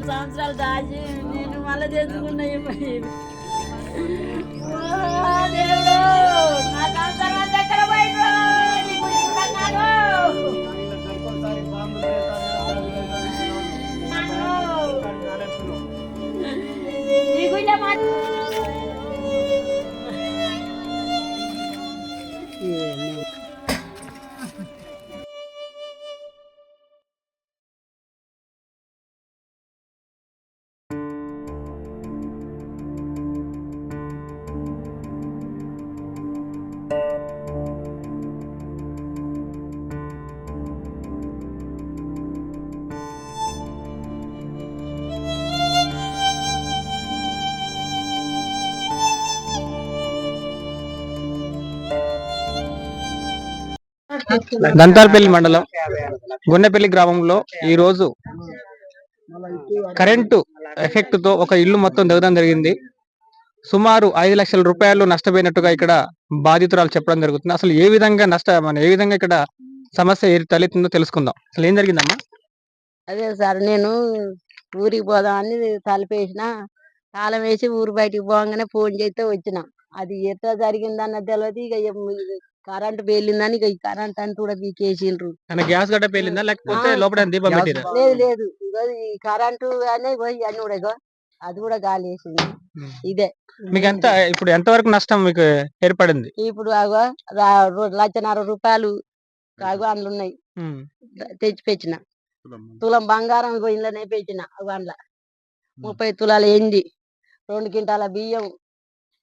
సంవత్సరాలు దాచి నేను మళ్ళీ తెచ్చుకున్నా దేవుడు నా సంవత్సరం అంతా ఎక్కడ పోయిండ్రు నీకు ఇస్తున్నాడు నీకు ఇలా మాట దంతాలపల్లి మండలం గున్నెపల్లి గ్రామంలో ఈ రోజు కరెంటు ఎఫెక్ట్ తో ఒక ఇల్లు మొత్తం దెబ్బతం జరిగింది. సుమారు 5 లక్షల రూపాయలు నష్టపోయినట్టుగా ఇక్కడ బాధితురాలు చెప్పడం జరుగుతుంది. అసలు ఏ విధంగా ఇక్కడ సమస్య తలెత్తిందో తెలుసుకుందాం. అసలు ఏం జరిగిందమ్మా? అదే సార్, నేను ఊరికి పోదామని తలపేసిన, తాళం వేసి ఊరు బయటికి పోగానే ఫోన్ చేస్తే వచ్చిన. అది ఎట్లా జరిగిందన్న తెలియదు. ఇక కరెంట్ పేలిందని ఇక ఈ కరెంట్ అని కూడా పీకేసిండ్రు. గ్యాస్ గడ్డ పేలిందా లేకపోతే లోపల దీపం పెట్టిరా? లేదు ఈ కరెంటు అనే అన్ని కూడా ఇగో అది కూడా గాలి వేసింది. ఇదే మీకు ఇప్పుడు ఎంత వరకు నష్టం మీకు ఏర్పడింది? ఇప్పుడు 1,50,000 రూపాయలు అందులో ఉన్నాయి. తెచ్చి పెంచిన తులం బంగారం ఇంట్లోనే పెంచిన. అందులో 30 తులాలు ఎండి, 2 క్వింటాల బియ్యం,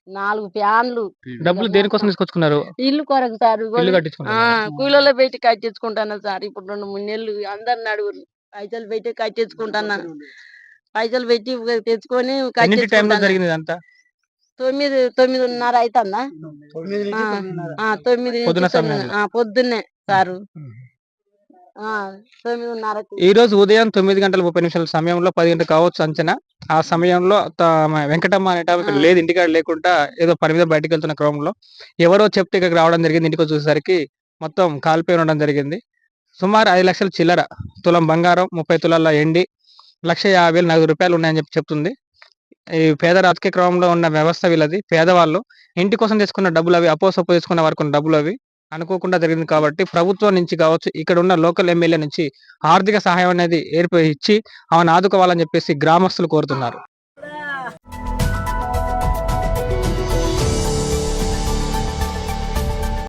4 ఫ్యాన్లు. డబ్బులు దేనికోసం తీసుకొచ్చుకున్నారు? ఇల్లు కొరకు సార్. కూలీలో పెట్టి కట్టించుకుంటాను సార్. ఇప్పుడు 2-3 నెలలు అందరిని అడుగురు. పైసలు పెట్టి కట్టించుకుంటాను. పైసలు పెట్టి తెచ్చుకొని 9:30 అవుతుందా? 9 పొద్దున్నే సారు. 9:30. ఈ రోజు ఉదయం 9:30 సమయంలో 10 గంటలు కావచ్చు అంచనా. ఆ సమయంలో వెంకటమ్మ అనే ఇక్కడ లేదు, ఇంటికాడ లేకుండా ఏదో పని మీద బయటకు వెళ్తున్న క్రమంలో ఎవరో చెప్తే ఇక్కడికి రావడం జరిగింది. ఇంటికి చూసేసరికి మొత్తం కాలిపోయి ఉండడం జరిగింది. సుమారు 5 లక్షల చిల్లర, తులం బంగారం, 30 తులాల ఎండి, 1,50,000 నగదు రూపాయలు ఉన్నాయని చెప్తుంది. ఈ పేద రాజకీయ క్రమంలో ఉన్న వ్యవస్థ వీళ్ళది. పేదవాళ్ళు ఇంటి కోసం తీసుకున్న డబ్బులు అవి, అపోసొప్పు తీసుకున్న వారికి డబ్బులు అవి అనుకోకుండా జరిగింది. కాబట్టి ప్రభుత్వం నుంచి కావచ్చు, ఇక్కడ ఉన్న లోకల్ ఎమ్మెల్యే నుంచి ఆర్థిక సహాయం అనేది ఇచ్చి ఆమెను ఆదుకోవాలని చెప్పేసి గ్రామస్తులు కోరుతున్నారు.